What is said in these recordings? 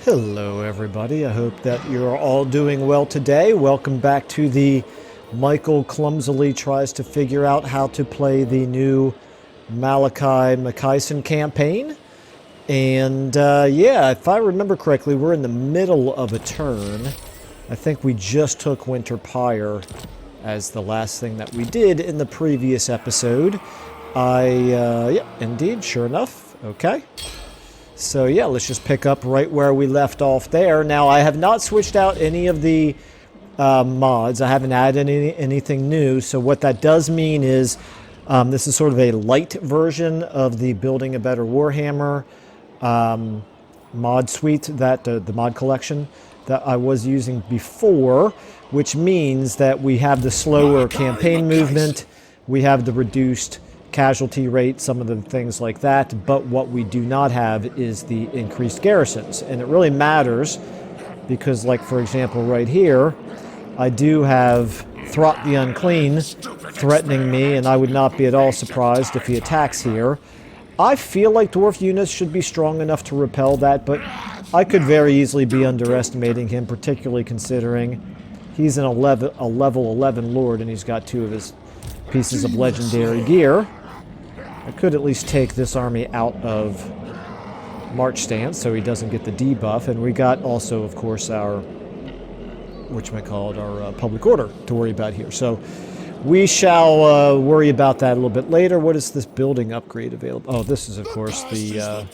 Hello everybody, I hope that you're all doing well today. Welcome back to the Michael clumsily tries to figure out how to play the new Malakai Makaisson campaign. And yeah, if I remember correctly, we're in the middle of a turn. I think we just took Winter Pyre as the last thing that we did in the previous episode. Yeah, indeed, sure enough, okay. So yeah, let's just pick up right where we left off there. Now, I have not switched out any of the mods. I haven't added anything new. So what that does mean is this is sort of a light version of the Building a Better Warhammer mod suite, that the mod collection that I was using before, which means that we have the slower campaign movement, we have the reduced casualty rate, some of the things like that, but what we do not have is the increased garrisons. And it really matters because, like, for example, right here, I do have Throt the Unclean threatening me, and I would not be at all surprised if he attacks here. I feel like dwarf units should be strong enough to repel that, but I could very easily be underestimating him, particularly considering he's a level 11 lord and he's got 2 of his pieces of legendary gear. I could at least take this army out of March stance so he doesn't get the debuff. And we got also, of course, our, our public order to worry about here. So we shall worry about that a little bit later. What is this building upgrade available? Oh, this is, of course, the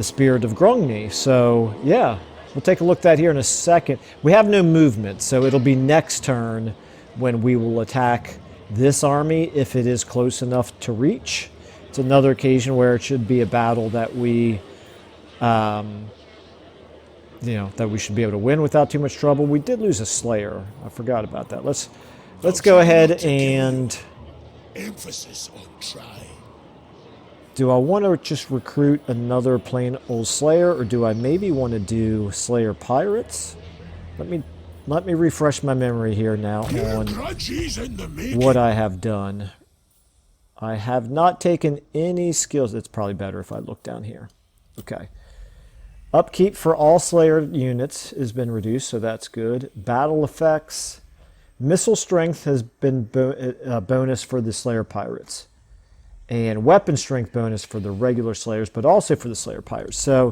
Spirit of Grungni. So, yeah, we'll take a look at that here in a second. We have no movement, so it'll be next turn when we will attack this army if it is close enough to reach. It's another occasion where it should be a battle that we, that we should be able to win without too much trouble. We did lose a Slayer. I forgot about that. Let's go ahead and emphasis on try. Do I want to just recruit another plain old Slayer, or do I maybe want to do Slayer Pirates? Let me refresh my memory here now on what I have done. I have not taken any skills. It's probably better if I look down here. Okay. Upkeep for all Slayer units has been reduced, so that's good. Battle effects. Missile strength has been bonus for the Slayer Pirates. And weapon strength bonus for the regular Slayers, but also for the Slayer Pirates. So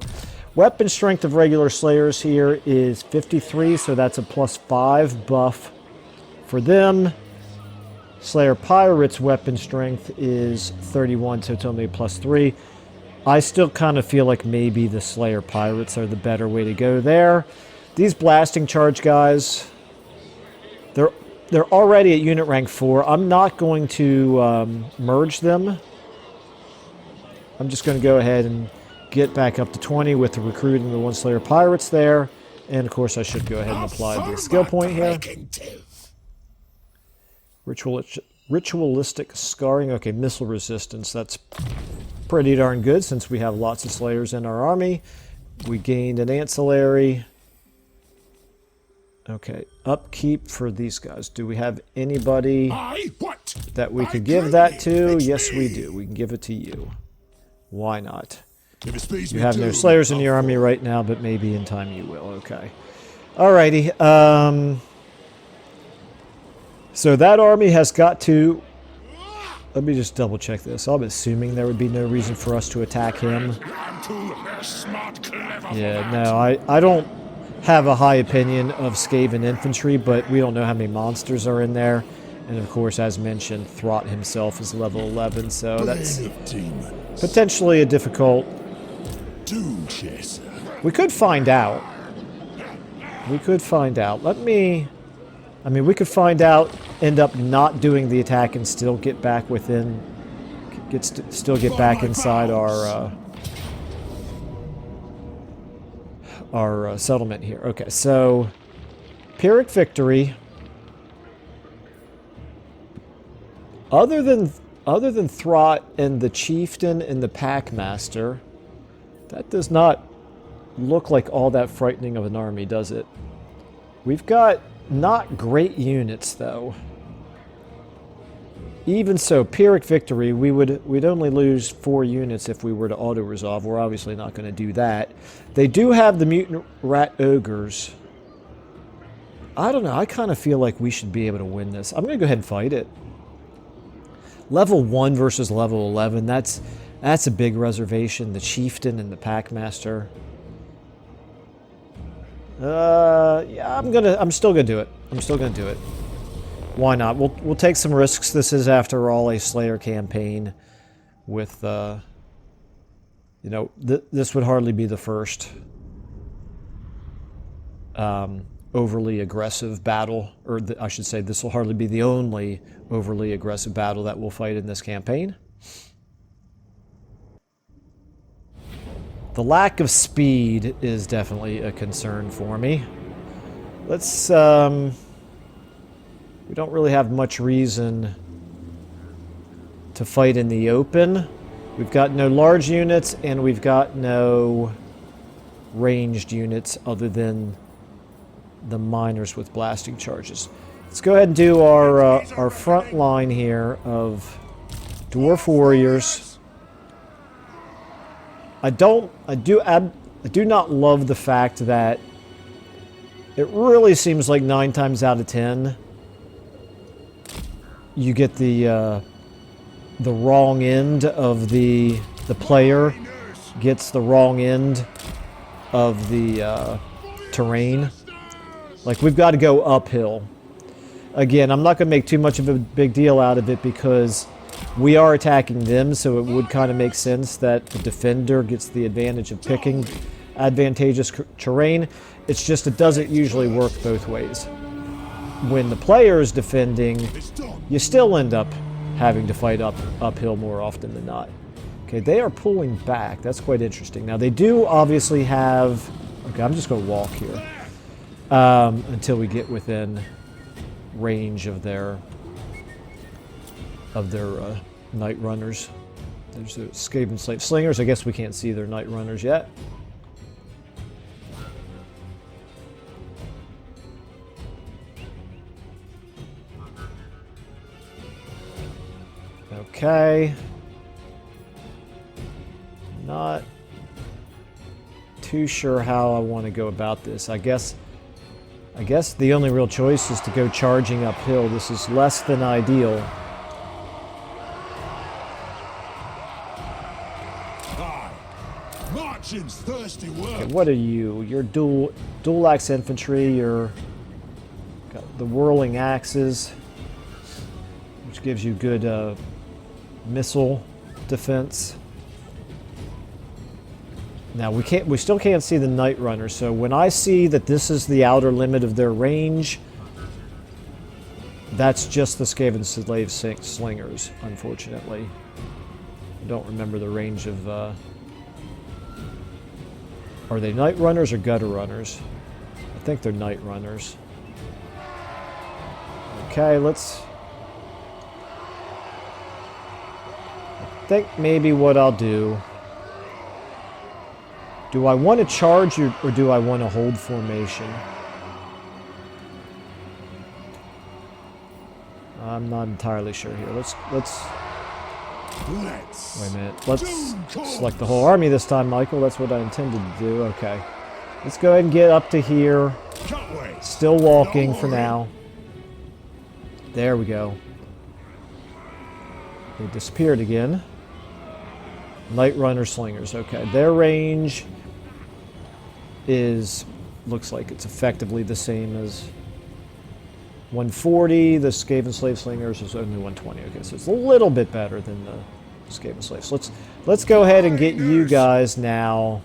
weapon strength of regular Slayers here is 53, so that's a +5 buff for them. Slayer Pirates weapon strength is 31, so it's only a +3. I still kind of feel like maybe the Slayer Pirates are the better way to go there. These blasting charge guys, they're already at unit rank 4. I'm not going to merge them. I'm just going to go ahead and get back up to 20 with the recruiting the 1 Slayer Pirates there. And of course I should go ahead and apply the skill point here. Ritualistic scarring. Okay, missile resistance. That's pretty darn good since we have lots of Slayers in our army. We gained an ancillary. Okay, upkeep for these guys. Do we have anybody that we could give that to? Yes, we do. We can give it to you. Why not? You have no Slayers in your army right now, but maybe in time you will. Okay. Alrighty. So that army has got to... Let me just double check this. I'm assuming there would be no reason for us to attack him. Yeah, no, I don't have a high opinion of Skaven infantry, but we don't know how many monsters are in there. And of course, as mentioned, Throt himself is level 11, so that's potentially a difficult... We could find out. We could find out. We could find out, end up not doing the attack and still get back within... still get back inside our settlement here. Okay, so Pyrrhic victory. Other than Throt and the Chieftain and the Packmaster, that does not look like all that frightening of an army, does it? We've got not great units, though. Even so, Pyrrhic victory, we'd only lose 4 units if we were to auto-resolve. We're obviously not going to do that. They do have the mutant rat ogres. I don't know. I kind of feel like we should be able to win this. I'm going to go ahead and fight it. Level 1 versus level 11. That's a big reservation. The chieftain and the packmaster. Yeah, I'm still gonna do it. I'm still gonna do it. Why not? We'll take some risks. This is, after all, a Slayer campaign with, you know, this would hardly be the first overly aggressive battle, or I should say this will hardly be the only overly aggressive battle that we'll fight in this campaign. The lack of speed is definitely a concern for me. Let's, we don't really have much reason to fight in the open. We've got no large units, and we've got no ranged units other than the miners with blasting charges. Let's go ahead and do our front line here of dwarf warriors. I do not love the fact that it really seems like 9 times out of 10 you get the wrong end of the player gets the wrong end of the terrain. Like, we've got to go uphill. Again, I'm not going to make too much of a big deal out of it because we are attacking them, so it would kind of make sense that the defender gets the advantage of picking advantageous terrain. It's just it doesn't usually work both ways. When the player is defending, you still end up having to fight uphill more often than not. Okay, they are pulling back. That's quite interesting. Now, they do obviously have... Okay, I'm just going to walk here until we get within range of their Night Runners. There's the Skaven Slave Slingers. I guess we can't see their Night Runners yet. Okay. Not too sure how I want to go about this. I guess the only real choice is to go charging uphill. This is less than ideal. Thirsty work. Okay, what are you? You're dual axe infantry. You're got the whirling axes, which gives you good missile defense. Now we still can't see the Night Runner, so when I see that this is the outer limit of their range, that's just the Skaven Slave Slingers, unfortunately. I don't remember the range of... Are they Night Runners or Gutter Runners? I think they're Night Runners. Okay, let's... I think maybe what I'll do... Do I want to charge or do I want to hold formation? I'm not entirely sure here. Let's wait a minute. Let's select the whole army this time, Michael. That's what I intended to do. Okay. Let's go ahead and get up to here. Still walking for now. There we go. They disappeared again. Night Runner Slingers. Okay. Their range looks like it's effectively the same as 140. The Skaven Slave Slingers is only 120. Okay, so it's a little bit better than the Skaven Slaves. Let's go ahead and get you guys now.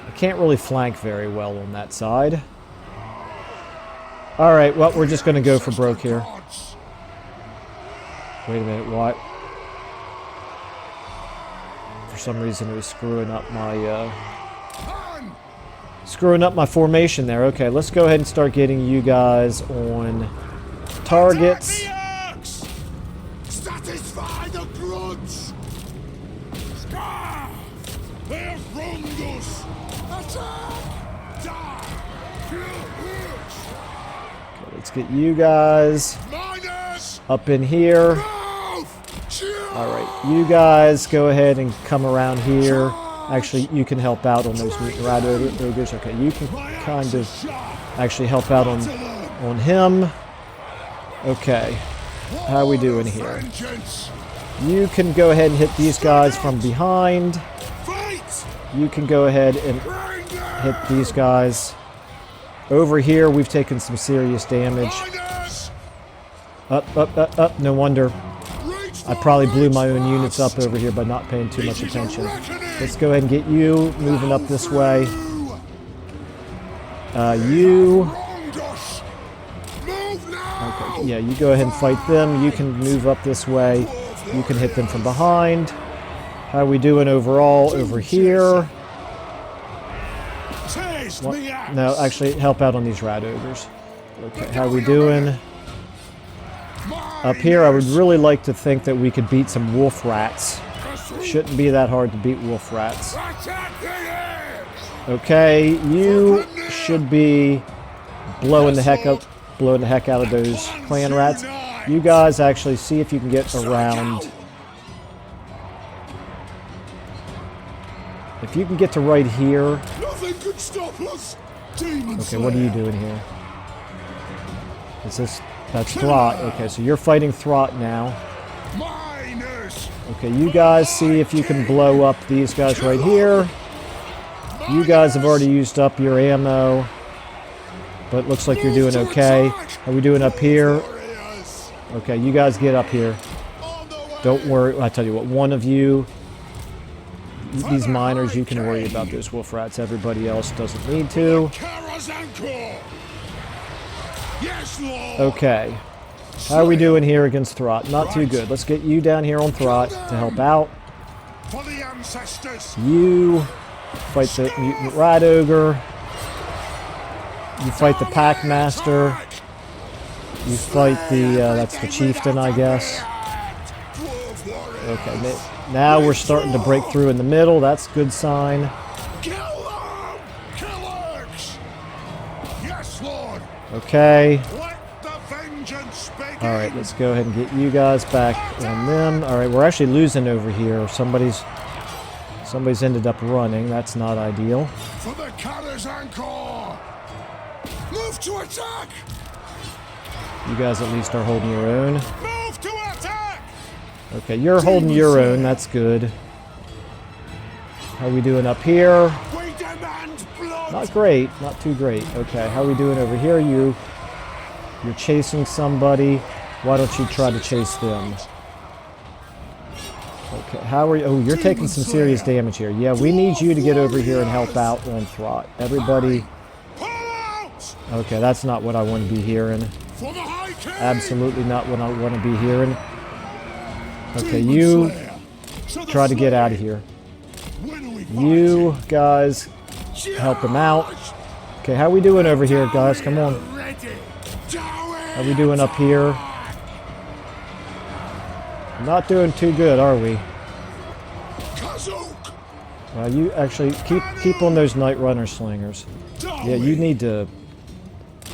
I can't really flank very well on that side. All right, well, we're just going to go for broke here. Wait a minute, what? For some reason, it was screwing up my formation there. Okay, let's go ahead and start getting you guys on targets. Satisfy the grudge. They have wronged us. Attack! Die! Kill Hitch! Okay, Let's get you guys Miners! up in here. Move! Alright, you guys go ahead and come around here. Actually, you can help out on those mutant rat ogres. Okay, you can kind of actually help out on him. Okay, how are we doing here? You can go ahead and hit these guys from behind. You can go ahead and hit these guys. Over here, we've taken some serious damage. Up. No wonder. I probably blew my own units up over here by not paying too much attention. Let's go ahead and get you moving up this way. You... Okay, yeah, you go ahead and fight them. You can move up this way. You can hit them from behind. How are we doing overall over here? What? No, actually, help out on these rat ogres. Okay, how are we doing? Up here, I would really like to think that we could beat some wolf rats. Shouldn't be that hard to beat wolf rats. Okay, you should be blowing the heck out of those clan rats. You guys actually see if you can get around. If you can get to right here. Nothing could stop us. Okay, what are you doing here? Is this... That's Throt. Okay, so you're fighting Throt now. Okay, you guys see if you can blow up these guys right here. You guys have already used up your ammo. But it looks like you're doing okay. How are we doing up here? Okay, you guys get up here. Don't worry. I tell you what, one of you, these miners, you can worry about those wolf rats. Everybody else doesn't need to. Okay. How are we doing here against Throt? Not too good. Let's get you down here on Throt to help out. You fight the mutant rat ogre. You fight the pack master. You fight the, that's the chieftain, I guess. Okay, now we're starting to break through in the middle. That's a good sign. Okay. Alright, let's go ahead and get you guys back on them. Alright, we're actually losing over here. Somebody's ended up running. That's not ideal. For the Catter's Anchor! Move to attack! You guys at least are holding your own. Move to attack! Okay, you're holding your own. That's good. How are we doing up here? We demand blood! Not great. Not too great. Okay, how are we doing over here? You're chasing somebody. Why don't you try to chase them? Okay, how are you? Oh, you're taking some serious damage here. Yeah, we need you to get over here and help out on Throt. Everybody. Okay, that's not what I want to be hearing. Absolutely not what I want to be hearing. Okay, you try to get out of here. You guys help them out. Okay, how are we doing over here, guys? Come on. How are we doing up here? Not doing too good, are we? Well, you actually keep on those Night Runner slingers. Yeah, you need to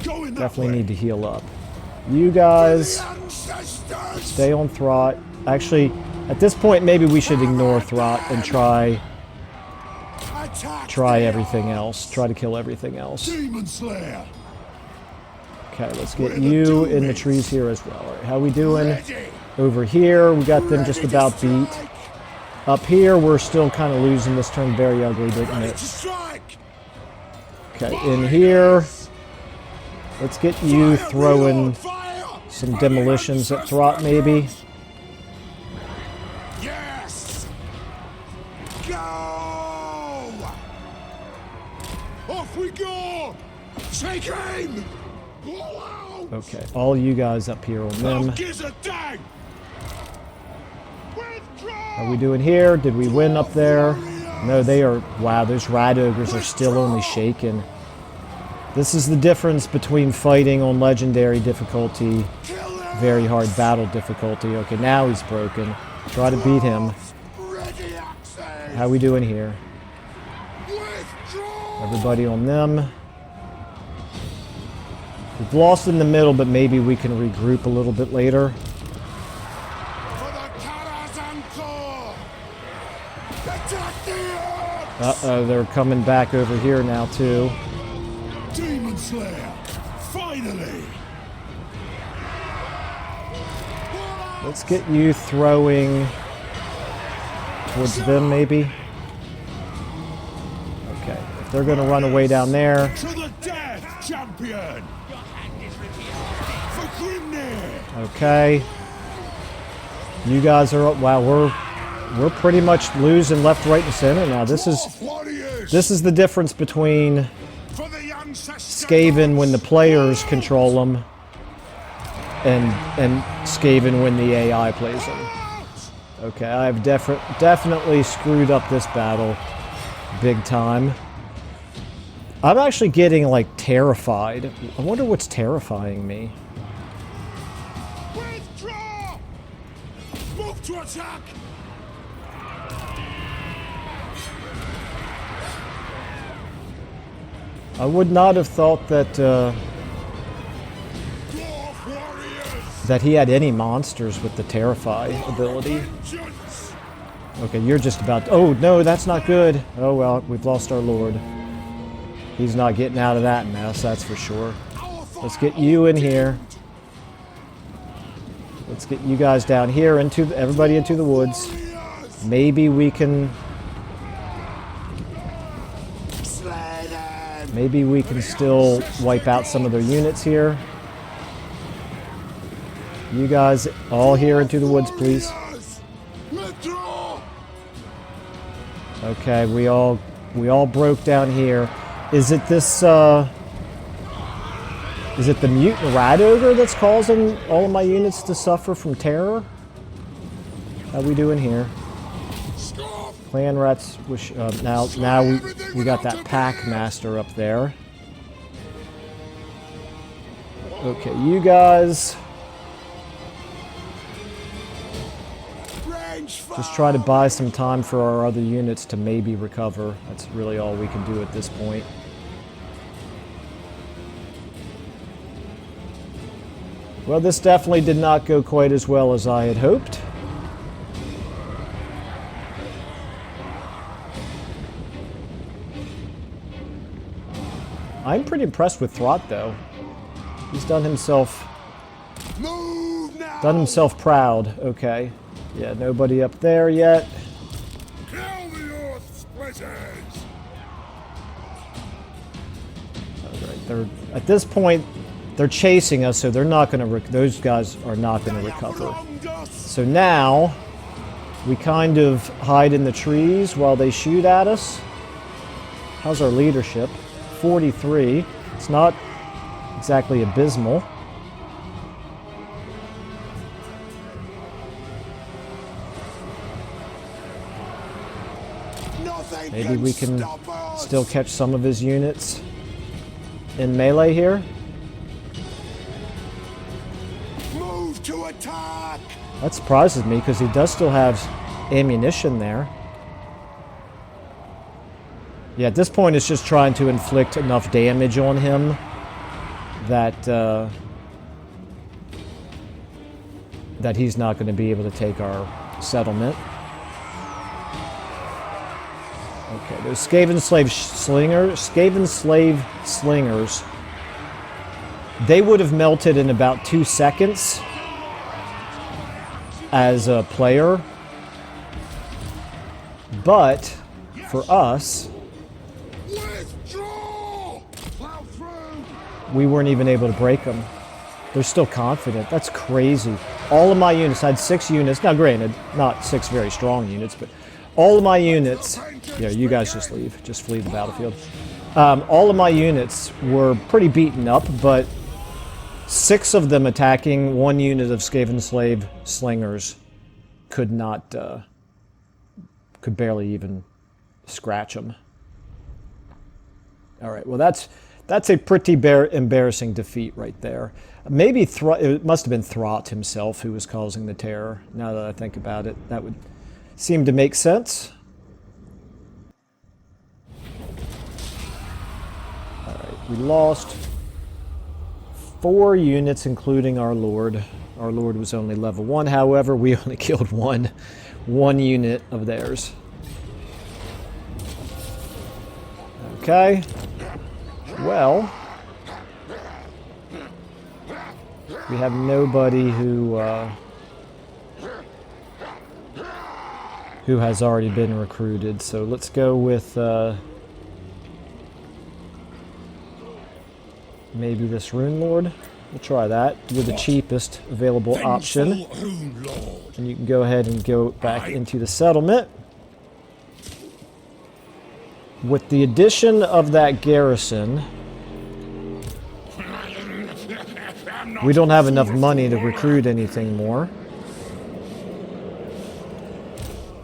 definitely need to heal up. You guys stay on Throt. Actually, at this point, maybe we should ignore Throt and try everything else. Try to kill everything else. Okay, let's get you in the trees here as well. All right, how we doing? Over here, we got them just about beat. Up here, we're still kind of losing. This turned very ugly, didn't it? Okay, in here, let's get you throwing some demolitions at Throt, maybe. Yes! Go! Off we go! Take aim! Okay, all you guys up here on them. How are we doing here? Did we win up there? No, they are... Wow, those rat ogres are still only shaken. This is the difference between fighting on legendary difficulty, very hard battle difficulty. Okay, now he's broken. Try to beat him. How are we doing here? Everybody on them. We've lost in the middle, but maybe we can regroup a little bit later. For the Karazhan Corps! Attack the orcs! Uh-oh, they're coming back over here now, too. Demon Slayer! Finally! Let's get you throwing towards them, maybe. Okay, if they're going to run away down there. To the death, champion! For Grimnir! Okay. You guys are up. Wow, we're pretty much losing left, right, and center now. This is the difference between Skaven when the players control them and Skaven when the AI plays them. Okay, I've definitely screwed up this battle big time. I'm actually getting, like, terrified. I wonder what's terrifying me. Withdraw! Move to attack! I would not have thought that that he had any monsters with the Terrify ability. Okay, you're just about to, oh no, that's not good. Oh well, we've lost our lord. He's not getting out of that mess, that's for sure. Let's get you in here. Let's get you guys down here, everybody into the woods. Maybe we can still wipe out some of their units here. You guys all here into the woods, please. Okay, we all broke down here. Is it this is it the mutant rat ogre that's causing all of my units to suffer from terror? How we doing here? Clan rats. Now we got that pack master up there. Okay, you guys. Just try to buy some time for our other units to maybe recover. That's really all we can do at this point. Well, this definitely did not go quite as well as I had hoped. I'm pretty impressed with Throt, though. He's done himself proud. Okay. Yeah, nobody up there yet. Kill the earth splitters! Alright, at this point, they're chasing us, so they're not going to. Those guys are not going to recover. So now, we kind of hide in the trees while they shoot at us. How's our leadership? 43. It's not exactly abysmal. Maybe we can still catch some of his units in melee here. Move to attack! That surprises me because he does still have ammunition there. Yeah, at this point it's just trying to inflict enough damage on him that that he's not going to be able to take our settlement. Okay, those Skaven slave slingers, they would have melted in about 2 seconds as a player, but for us, we weren't even able to break them. They're still confident. That's crazy. All of my units, I had 6 units. Now granted, not 6 very strong units, but all of my units, yeah, you guys just leave. Just flee the battlefield. All of my units were pretty beaten up, but 6 of them attacking 1 unit of Skaven slave slingers could not, could barely even scratch them. All right, well that's a pretty embarrassing defeat right there. Maybe it must have been Throt himself who was causing the terror. Now that I think about it, that would seem to make sense. All right, we lost 4 units, including our Lord. Our Lord was only level 1, however, we only killed one unit of theirs. Okay. Well, we have nobody who has already been recruited, so let's go with maybe this Rune Lord. We'll try that. You're the cheapest available option. And you can go ahead and go back into the settlement. With the addition of that garrison, we don't have enough money to recruit anything more.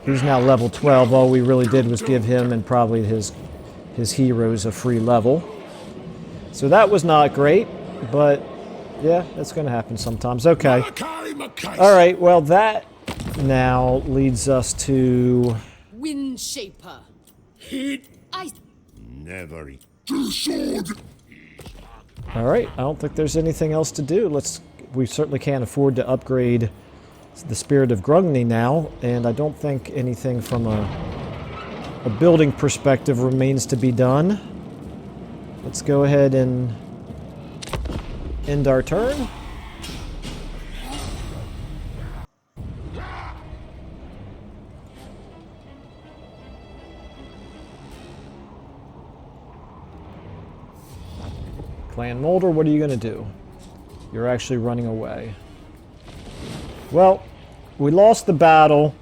He's now level 12. All we really did was give him and probably his heroes a free level. So that was not great, but yeah, that's going to happen sometimes. Okay. Malakai Makaisson. All right, well, that now leads us to... Wind Shaper. Hit. I... Never eat. To the sword. All right, I don't think there's anything else to do. We certainly can't afford to upgrade the Spirit of Grungni now, and I don't think anything from a building perspective remains to be done. Let's go ahead and end our turn. Clan Molder, what are you going to do? You're actually running away. Well, we lost the battle,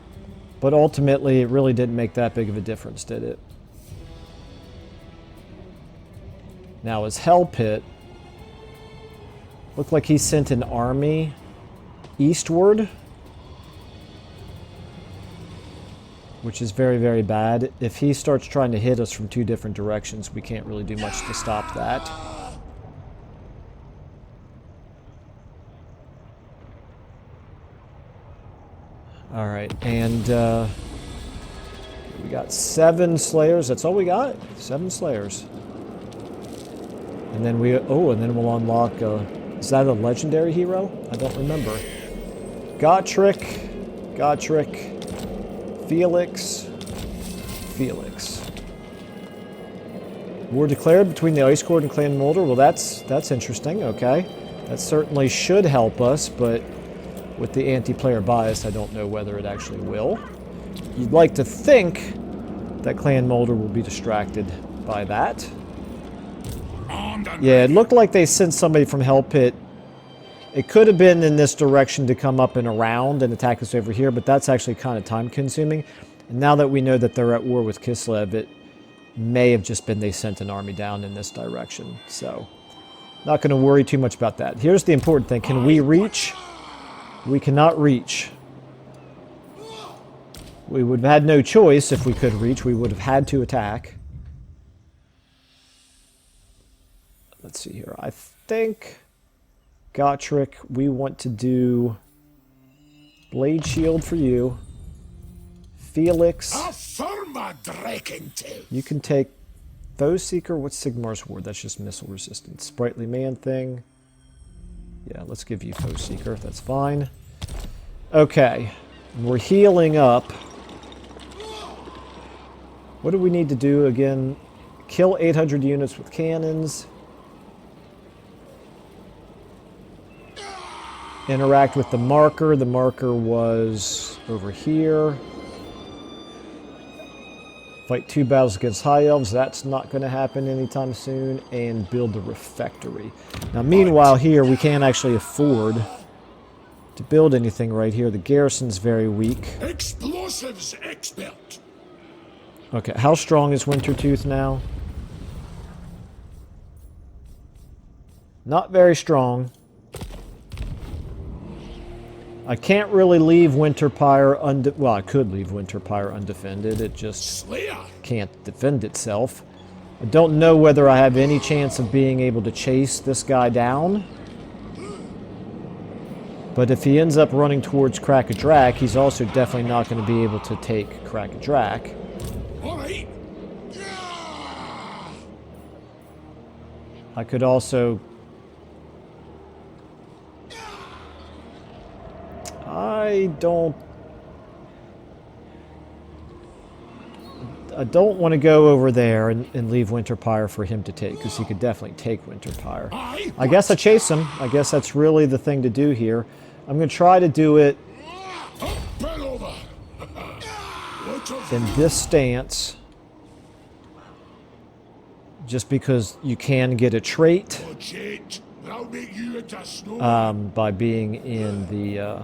but ultimately it really didn't make that big of a difference, did it? Now, his Hell Pit looked like he sent an army eastward, which is very, very bad. If he starts trying to hit us from 2 different directions, we can't really do much to stop that. All right, and we got 7 Slayers. That's all we got? 7 Slayers. And then we'll unlock, is that a legendary hero? I don't remember. Gotrek, Felix. War declared between the Ice Court and Clan Molder. Well, that's interesting, okay. That certainly should help us, but with the anti-player bias, I don't know whether it actually will. You'd like to think that Clan Molder will be distracted by that. Yeah, it looked like they sent somebody from Hell Pit. It could have been in this direction to come up and around and attack us over here, but that's actually kind of time-consuming. And now that we know that they're at war with Kislev, it may have just been they sent an army down in this direction. So, not going to worry too much about that. Here's the important thing. Can we reach? We cannot reach. We would have had no choice if we could reach. We would have had to attack. Let's see here. I think, Gotrek, we want to do Blade Shield for you. Felix, you can take Foe Seeker. What's Sigmar's Ward? That's just missile resistance. Sprightly Man thing. Yeah, let's give you Foe Seeker. That's fine. Okay. We're healing up. What do we need to do again? Kill 800 units with cannons. Interact with the marker. The marker was over here. Fight 2 battles against High Elves. That's not going to happen anytime soon. And build the refectory. Now, meanwhile, here, we can't actually afford to build anything right here. The garrison's very weak. Explosives expert. Okay, how strong is Wintertooth now? Not very strong. I can't really leave Winterpire well, I could leave Winterpire undefended. It just can't defend itself. I don't know whether I have any chance of being able to chase this guy down. But if he ends up running towards Krakadrak, he's also definitely not going to be able to take Krakadrak. I could also don't want to go over there and leave Winterpire for him to take, because he could definitely take Winterpire. I guess I chase him. I guess that's really the thing to do here. I'm going to try to do it in this stance, just because you can get a trait by being in the...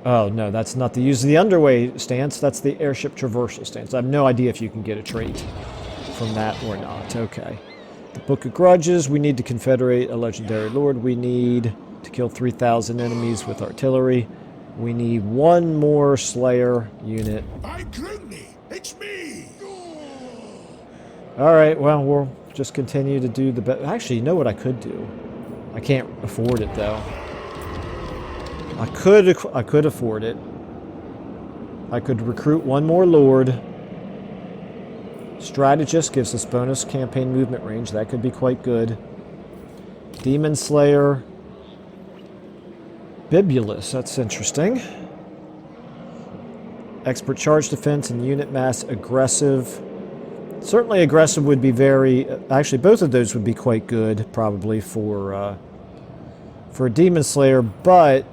oh, no, that's not the use of the underway stance. That's the airship traversal stance. I have no idea if you can get a trait from that or not. Okay. The Book of Grudges. We need to confederate a legendary lord. We need to kill 3,000 enemies with artillery. We need one more Slayer unit. It's me. Alright, well, we'll just continue to do the best. Actually, you know what I could do? I can't afford it, though. I could afford it. I could recruit one more Lord. Strategist gives us bonus campaign movement range. That could be quite good. Demon Slayer. Bibulus, that's interesting. Expert charge defense and unit mass aggressive. Certainly aggressive would be very... Actually, both of those would be quite good, probably, for a Demon Slayer, but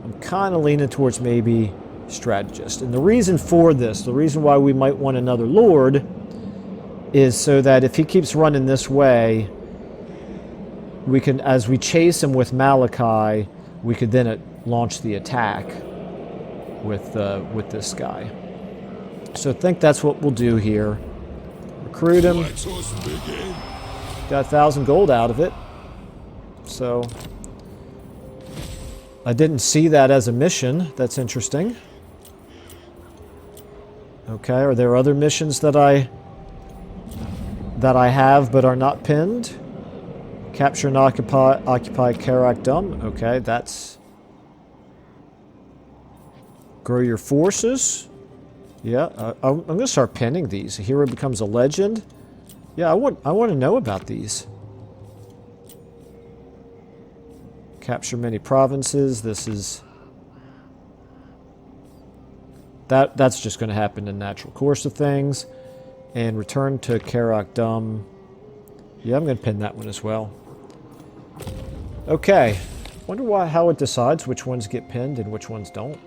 I'm kind of leaning towards maybe Strategist. And the reason for this, the reason why we might want another Lord, is so that if he keeps running this way, we can, as we chase him with Malakai, we could then launch the attack with this guy. So I think that's what we'll do here. Recruit him. Got 1,000 gold out of it. So I didn't see that as a mission. That's interesting. Okay, are there other missions that I have but are not pinned? Capture and occupy Karak Dum. Okay, that's... Grow your forces. Yeah, I'm going to start pinning these. A hero becomes a legend. Yeah, I want to know about these. Capture many provinces. This is... That's just going to happen in natural course of things. And return to Karak Dum. Yeah, I'm going to pin that one as well. Okay. Wonder how it decides which ones get pinned and which ones don't.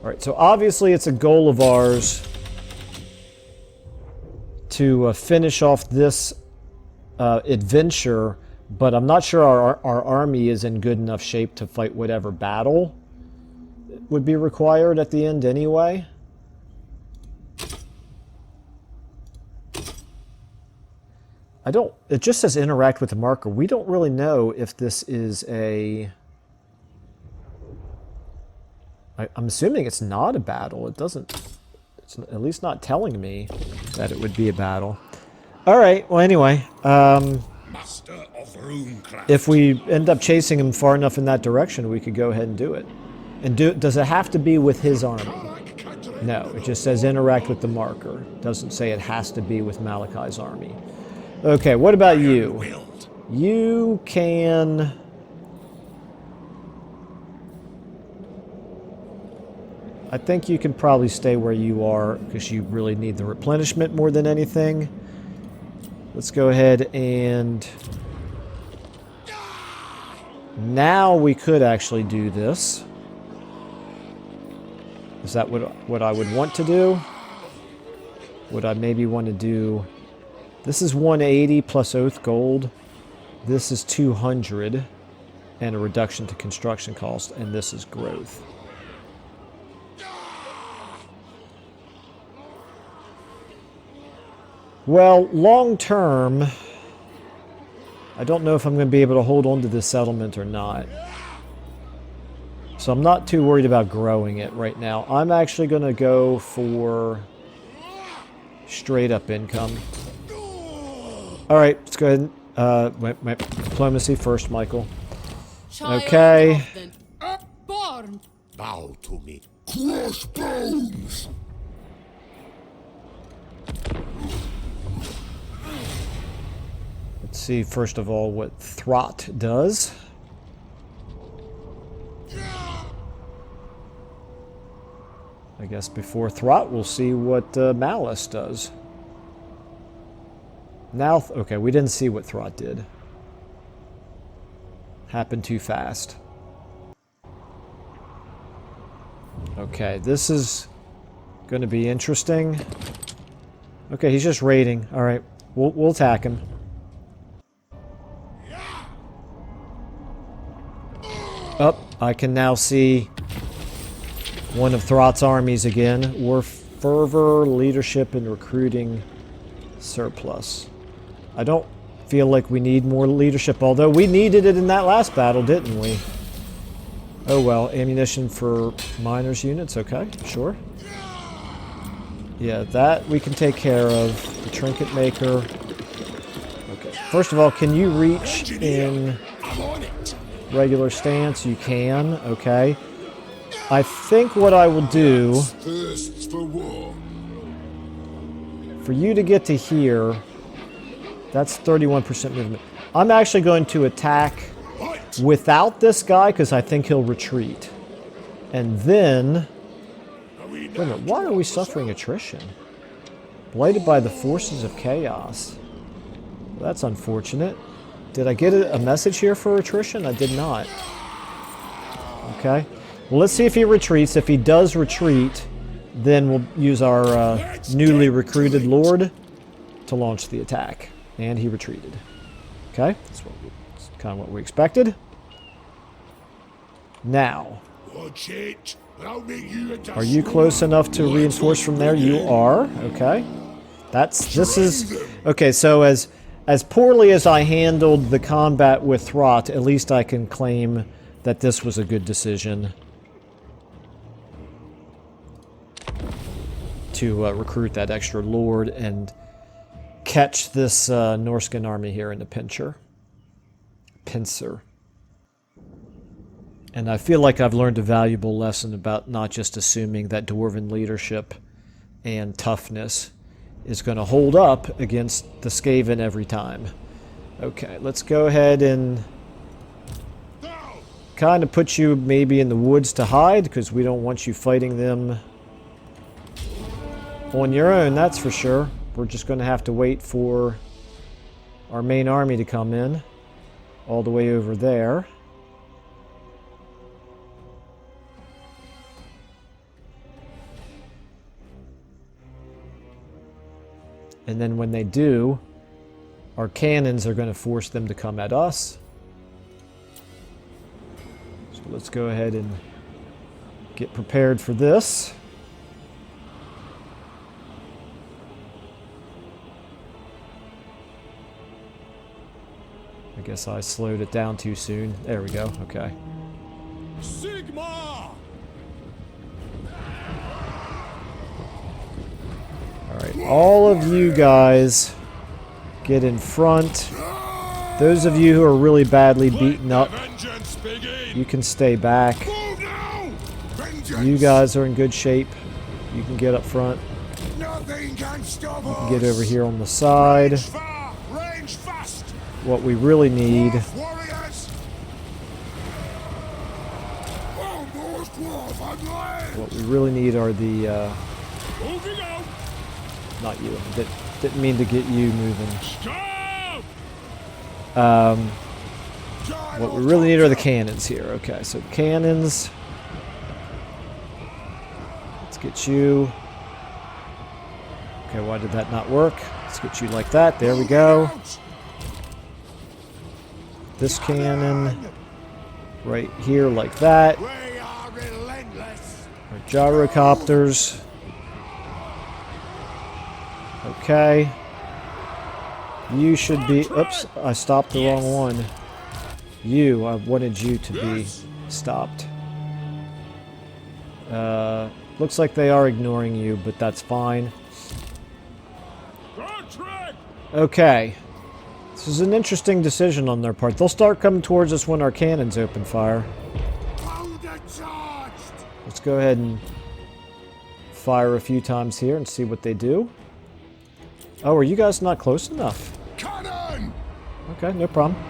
Alright, so obviously it's a goal of ours to finish off this adventure, but I'm not sure our army is in good enough shape to fight whatever battle would be required at the end anyway. It just says interact with the marker. We don't really know if this is a... I'm assuming it's not a battle. It doesn't... It's at least not telling me that it would be a battle. Alright, well anyway. Master of Runecraft. If we end up chasing him far enough in that direction, we could go ahead and do it. And does it have to be with his army? No, it just says interact with the marker. It doesn't say it has to be with Malakai's army. Okay, what about you? You can... I think you can probably stay where you are because you really need the replenishment more than anything. Let's go ahead and... Now we could actually do this. Is that what I would want to do? Would I maybe want to do... This is 180 plus Oath Gold. This is 200 and a reduction to construction cost, and this is growth. Well, long term, I don't know if I'm going to be able to hold on to this settlement or not. So I'm not too worried about growing it right now. I'm actually going to go for straight up income. Alright, let's go ahead and diplomacy first, Michael. Okay. Bow to me. Crossbones! Let's see, first of all, what Throt does. guess before Throt, we'll see what Malice does. Now, okay, we didn't see what Throt did. Happened too fast. Okay, this is going to be interesting. Okay, he's just raiding. All right, we'll attack him. Up, I can now see one of Throt's armies again. War fervor, leadership, and recruiting surplus. I don't feel like we need more leadership, although we needed it in that last battle, didn't we? Oh well, ammunition for miners units, okay, sure. Yeah, that we can take care of. The trinket maker. Okay, first of all, can you reach in regular stance? You can, okay. I think what I will do, for you to get to here, that's 31% movement. I'm actually going to attack without this guy because I think he'll retreat. And then, wait a minute, why are we suffering attrition? Blighted by the forces of chaos. Well, that's unfortunate. Did I get a message here for attrition? I did not. Okay. Well, let's see if he retreats. If he does retreat, then we'll use our newly recruited lord to launch the attack. And he retreated. Okay, that's kind of what we expected. Now, are you close enough to reinforce from there? You are. Okay, this is okay. So as poorly as I handled the combat with Throt, at least I can claim that this was a good decision to recruit that extra lord and catch this Norscan army here in the pincer. And I feel like I've learned a valuable lesson about not just assuming that Dwarven leadership and toughness is going to hold up against the Skaven every time. Okay, let's go ahead and kind of put you maybe in the woods to hide, because we don't want you fighting them on your own, that's for sure. We're just going to have to wait for our main army to come in all the way over there. And then when they do, our cannons are going to force them to come at us. So let's go ahead and get prepared for this. I guess I slowed it down too soon. There we go. Okay. Sigma! Alright, all of you guys get in front. Those of you who are really badly beaten up, you can stay back. You guys are in good shape. You can get up front. You can get over here on the side. What we really need are the not you. Didn't mean to get you moving. What we really need are the cannons here. Okay, so cannons. Let's get you. Okay, why did that not work? Let's get you like that. There we go. This cannon right here like that. Our gyrocopters. Okay. You should be... Oops, I stopped the wrong one. I wanted you to be stopped. Looks like they are ignoring you, but that's fine. Okay. This is an interesting decision on their part. They'll start coming towards us when our cannons open fire. Let's go ahead and fire a few times here and see what they do. Oh, are you guys not close enough? Cannon! Okay, no problem.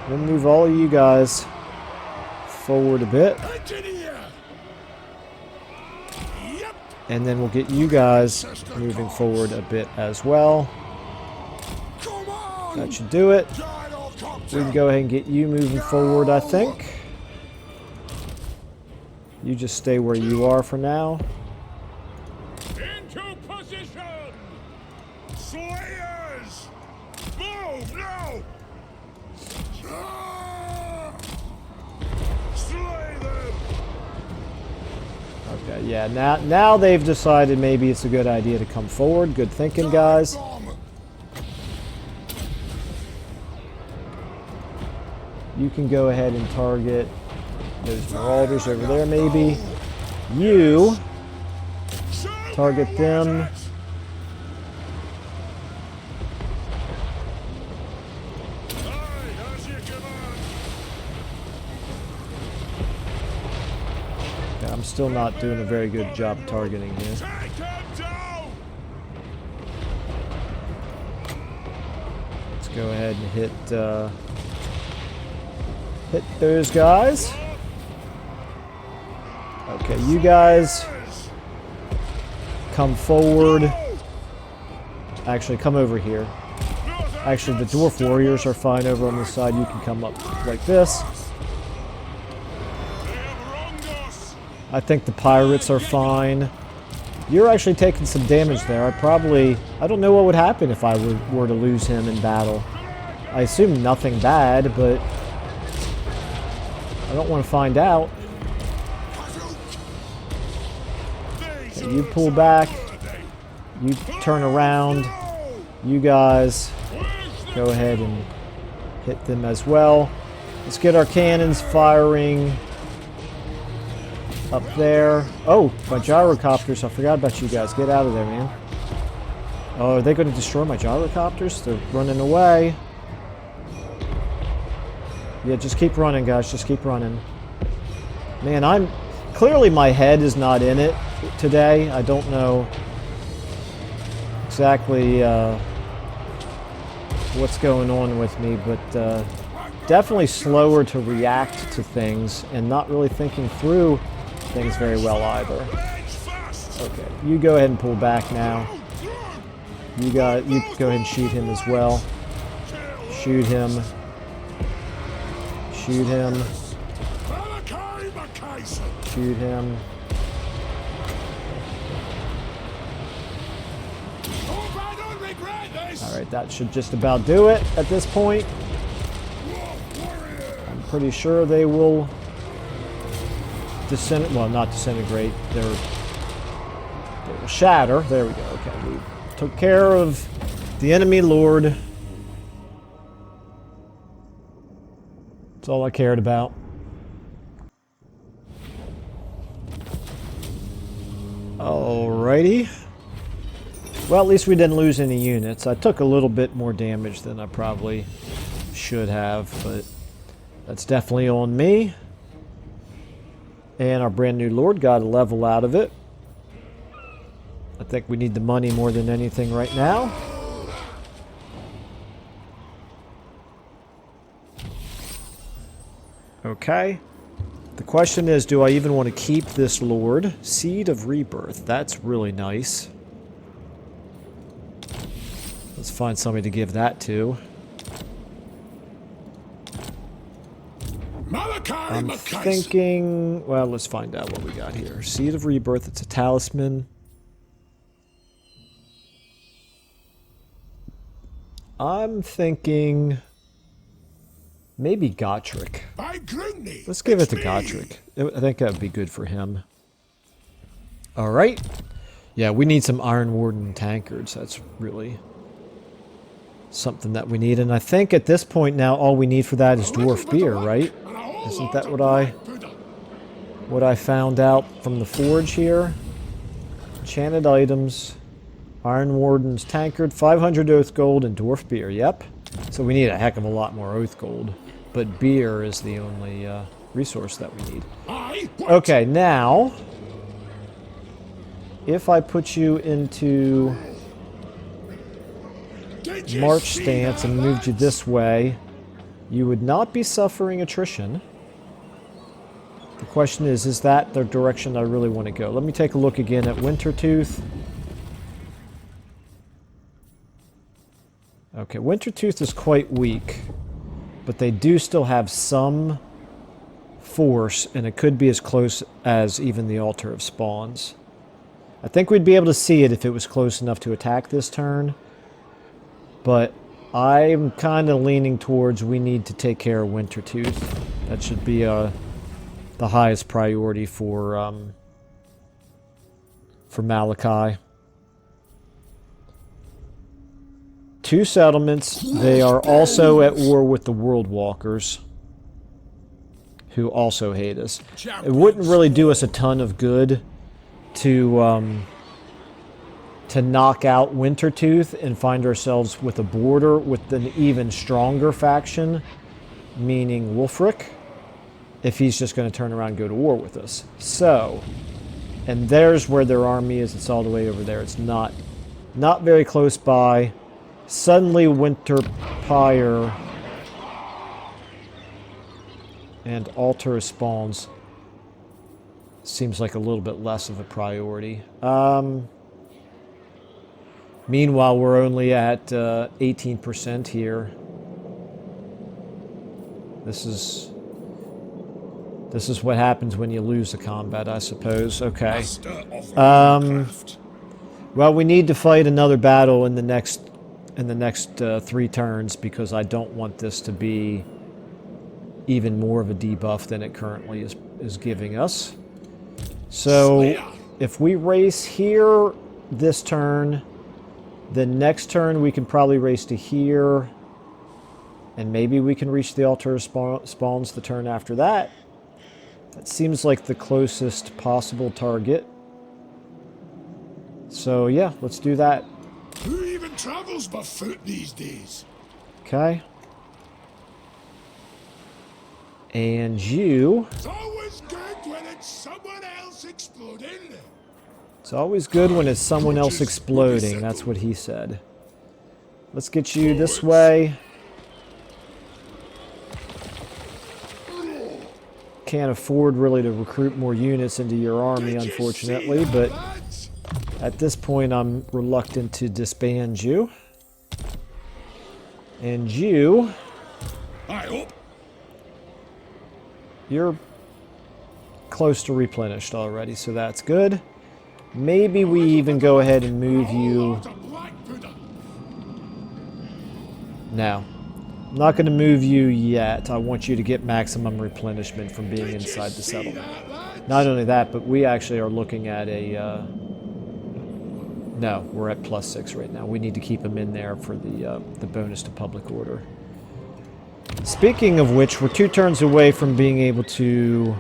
We'll move all of you guys forward a bit. Engineer! Yep. And then we'll get you guys moving forward a bit as well. Come on! That should do it. We can go ahead and get you moving forward, I think. You just stay where you are for now. Into position! Slayers! Move now! Slay them! Okay, yeah, now they've decided maybe it's a good idea to come forward. Good thinking, guys. You can go ahead and target those marauders over there, maybe. You target them. Okay, I'm still not doing a very good job targeting here. Let's go ahead and hit those guys. Okay, you guys come forward. Actually, come over here. Actually, the dwarf warriors are fine over on this side. You can come up like this. I think the pirates are fine. You're actually taking some damage there. I don't know what would happen if I were to lose him in battle. I assume nothing bad, but I don't want to find out. Okay, you pull back. You turn around. You guys go ahead and hit them as well. Let's get our cannons firing up there. Oh, my gyrocopters. I forgot about you guys. Get out of there, man. Oh, are they going to destroy my gyrocopters? They're running away. Yeah, just keep running, guys. Just keep running. Man, clearly my head is not in it today. I don't know exactly what's going on with me, but definitely slower to react to things and not really thinking through things very well either. Okay, you go ahead and pull back now. You go ahead and shoot him as well. Shoot him. Shoot him. Malakai Makaisson! Shoot him. Alright, that should just about do it at this point. I'm pretty sure they will not disintegrate. They will shatter. There we go. Okay, we took care of the enemy lord. That's all I cared about. Alrighty. Well, at least we didn't lose any units. I took a little bit more damage than I probably should have, but that's definitely on me. And our brand new lord got a level out of it. I think we need the money more than anything right now. Okay. The question is, do I even want to keep this lord? Seed of Rebirth. That's really nice. Let's find somebody to give that to. I'm thinking... Well, let's find out what we got here. Seed of Rebirth. It's a talisman. I'm thinking... Maybe Gotrek. Let's give it to Gotrek. I think that would be good for him. Alright. Yeah, we need some Iron Warden tankards. That's really something that we need. And I think at this point now, all we need for that is Dwarf Beer, right? Isn't that what I found out from the forge here? Enchanted items. Iron Warden's tankard, 500 Oath Gold, and Dwarf Beer. Yep. So we need a heck of a lot more Oath Gold. But beer is the only resource that we need. Okay, now, if I put you into march stance and moved you this way, you would not be suffering attrition. The Question is that the direction I really want to go? Let me take a look again at Wintertooth. Okay, Wintertooth is quite weak, but they do still have some force, and it could be as close as even the Altar of Spawns. I think we'd be able to see it if it was close enough to attack this turn, but I'm kind of leaning towards we need to take care of Wintertooth. That should be the highest priority for Malakai. 2 settlements. They are also at war with the World Walkers, who also hate us. It wouldn't really do us a ton of good to knock out Wintertooth and find ourselves with a border with an even stronger faction, meaning Wulfric, if he's just going to turn around and go to war with us. So, and there's where their army is. It's all the way over there. It's not very close by. Suddenly Winterpire and Altar of Spawns seems like a little bit less of a priority. Meanwhile, we're only at 18% here. This is what happens when you lose a combat, I suppose. Okay. Well, we need to fight another battle in the next 3 turns, because I don't want this to be even more of a debuff than it currently is giving us. So if we race here this turn, the next turn we can probably race to here, and maybe we can reach the Altar of Spawns the turn after that. That seems like the closest possible target. So yeah, let's do that. Who even travels by foot these days? Okay. And you... It's always good when it's someone else exploding. It's always good when it's someone else exploding. That's what he said. Let's get you this way. Can't afford really to recruit more units into your army, unfortunately, but at this point I'm reluctant to disband you. And you... I hope. You're close to replenished already, so that's good. Maybe we even go ahead and move you... No. I'm not going to move you yet. I want you to get maximum replenishment from being inside the settlement. Not only that, but we actually are looking at a... No, we're at +6 right now. We need to keep him in there for the bonus to public order. Speaking of which, we're 2 turns away from being able to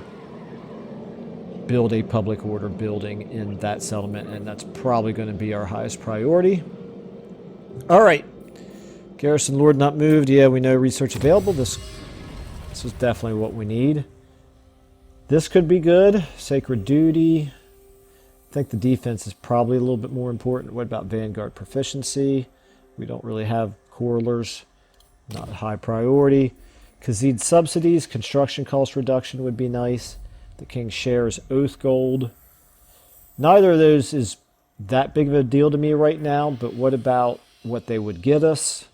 build a public order building in that settlement, and that's probably going to be our highest priority. Alright. Garrison Lord not moved. Yeah, we know research available. This is definitely what we need. This could be good. Sacred Duty. I think the defense is probably a little bit more important. What about Vanguard proficiency? We don't really have Corlers. Not high priority. Khazid subsidies, construction cost reduction would be nice. The King shares Oath Gold. Neither of those is that big of a deal to me right now, but what about what they would get us?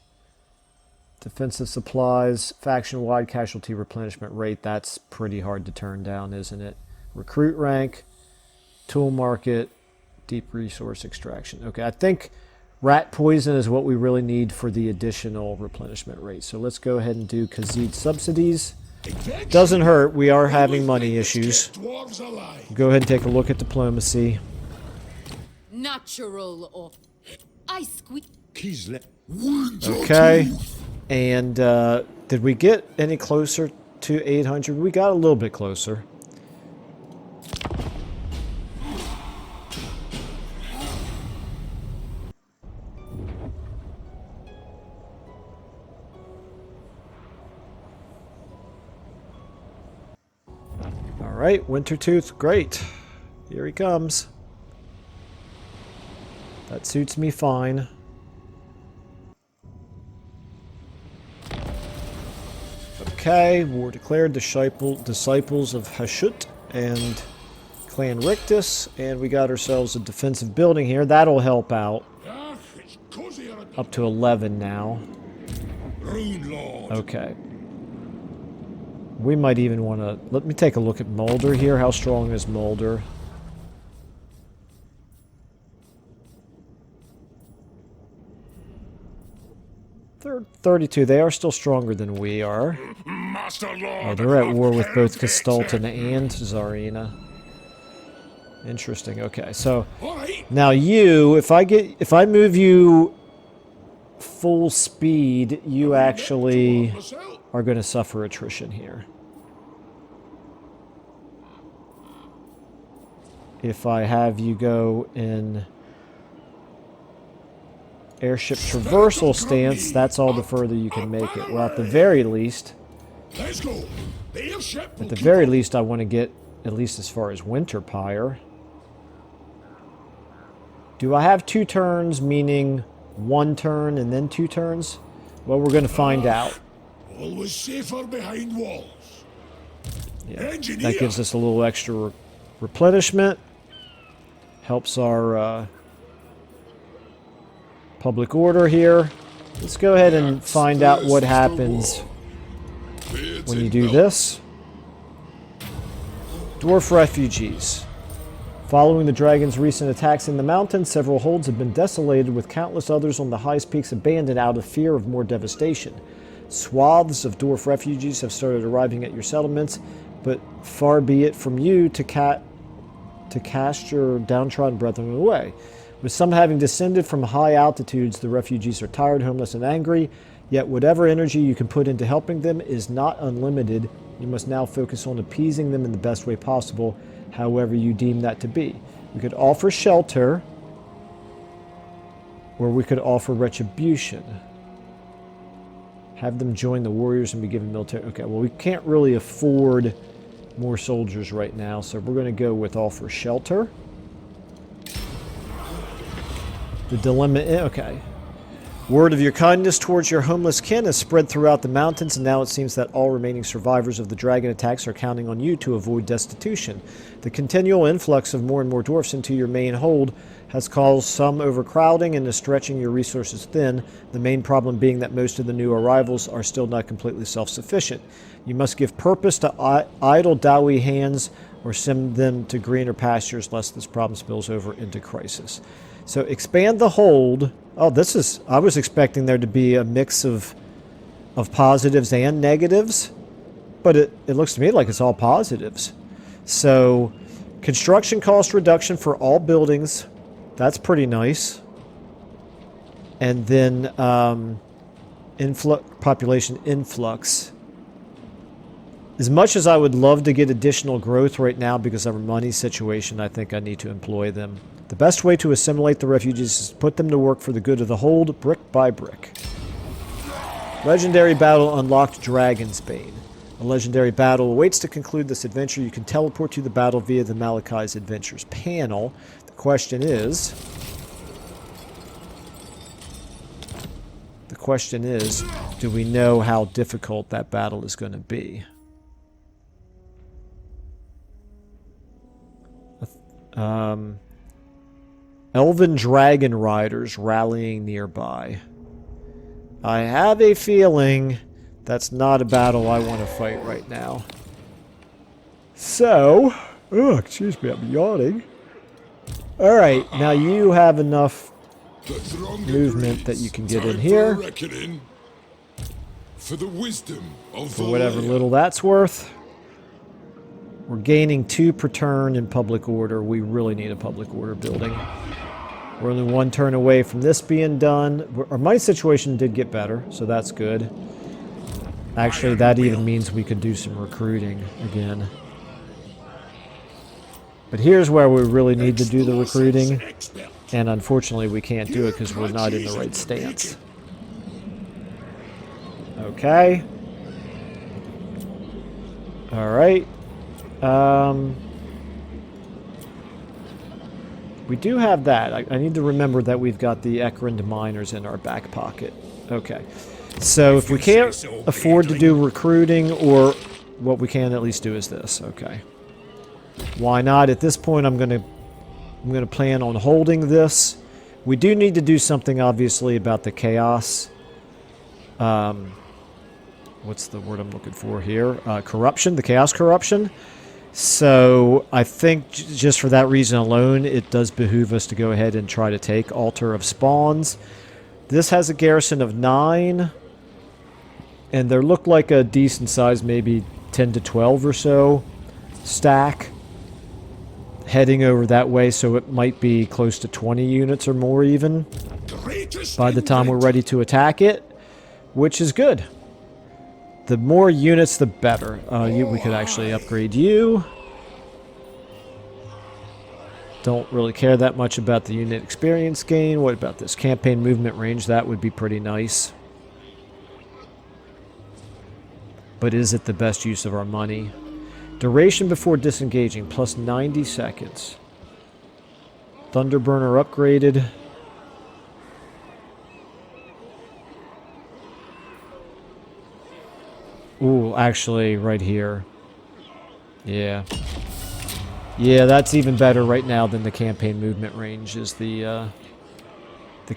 Defensive supplies, faction-wide casualty replenishment rate, that's pretty hard to turn down, isn't it? Recruit rank, tool market, deep resource extraction. Okay, I think rat poison is what we really need for the additional replenishment rate. So let's go ahead and do Khazid subsidies. Doesn't hurt, we are having money issues. Go ahead and take a look at diplomacy. Natural or I squeak. Okay. And did we get any closer to 800? We got a little bit closer. All right, Wintertooth, great. Here he comes. That suits me fine. Okay, war declared. Disciples of Hashut and Clan Rictus, and we got ourselves a defensive building here. That'll help out. Ach, it's cozier at Up to 11 now. Rune Lord. Okay. We might even want to... Let me take a look at Mulder here. How strong is Mulder? They're 32. They are still stronger than we are. Master Lord. Oh, they're at war with both Castalton and Tsarina. Interesting. Okay, so now you, if I move you full speed, you actually are going to suffer attrition here. If I have you go in airship traversal stance, that's all the further you can make it. Well, at the very least, Let's go. The airship will at the keep very up. least, I want to get at least as far as Winterpire. Do I have 2 turns, meaning 1 turn and then 2 turns? Well, we're going to find out. Always safer behind walls. Yeah, Engineer. that gives us a little extra replenishment. Helps our public order here. Let's go ahead and find out what happens when you do this. Dwarf refugees. Following the dragon's recent attacks in the mountains, several holds have been desolated, with countless others on the highest peaks abandoned out of fear of more devastation. Swaths of dwarf refugees have started arriving at your settlements, but far be it from you to cast your downtrodden brethren away. With some having descended from high altitudes, the refugees are tired, homeless, and angry, yet whatever energy you can put into helping them is not unlimited. You must now focus on appeasing them in the best way possible, however you deem that to be. We could offer shelter, or we could offer retribution. Have them join the warriors and be given military... Okay, well, we can't really afford more soldiers right now, so we're going to go with offer shelter. The dilemma... Okay. Word of your kindness towards your homeless kin has spread throughout the mountains, and now it seems that all remaining survivors of the dragon attacks are counting on you to avoid destitution. The continual influx of more and more dwarfs into your main hold has caused some overcrowding and is stretching your resources thin, the main problem being that most of the new arrivals are still not completely self-sufficient. You must give purpose to idle doughy hands or send them to greener pastures lest this problem spills over into crisis. So expand the hold. Oh, this is... I was expecting there to be a mix of positives and negatives, but it looks to me like it's all positives. So construction cost reduction for all buildings. That's pretty nice. And then population influx. As much as I would love to get additional growth right now because of our money situation, I think I need to employ them. The best way to assimilate the refugees is to put them to work for the good of the hold, brick by brick. Legendary battle unlocked Dragonsbane. A legendary battle awaits to conclude this adventure. You can teleport to the battle via the Malakai's Adventures panel. The question is, do we know how difficult that battle is going to be? Elven dragon riders rallying nearby. I have a feeling that's not a battle I want to fight right now. So, oh, excuse me, I'm yawning. Alright, now you have enough movement that you can get in here. For the wisdom of for whatever little that's worth. We're gaining 2 per turn in public order. We really need a public order building. We're only 1 turn away from this being done. Our money situation did get better, so that's good. Actually, that even means we could do some recruiting again. But here's where we really need to do the recruiting. And unfortunately, we can't do it because we're not in the right stance. Okay. Alright. We do have that. I need to remember that we've got the Ekrand miners in our back pocket. Okay. So if we can't afford to do recruiting, or what we can at least do is this. Okay. Why not? At this point, I'm gonna plan on holding this. We do need to do something, obviously, about the chaos. What's the word I'm looking for here? Corruption, the chaos corruption. So I think just for that reason alone, it does behoove us to go ahead and try to take Altar of Spawns. This has a garrison of 9. And there look like a decent size, maybe 10 to 12 or so stack heading over that way, so it might be close to 20 units or more even by the time we're ready to attack it, which is good. The more units, the better. We could actually upgrade you. Don't really care that much about the unit experience gain. What about this campaign movement range? That would be pretty nice. But is it the best use of our money? Duration before disengaging, plus 90 seconds. Thunderburner upgraded. Ooh, actually, right here. Yeah. Yeah, that's even better right now than the campaign movement range, is the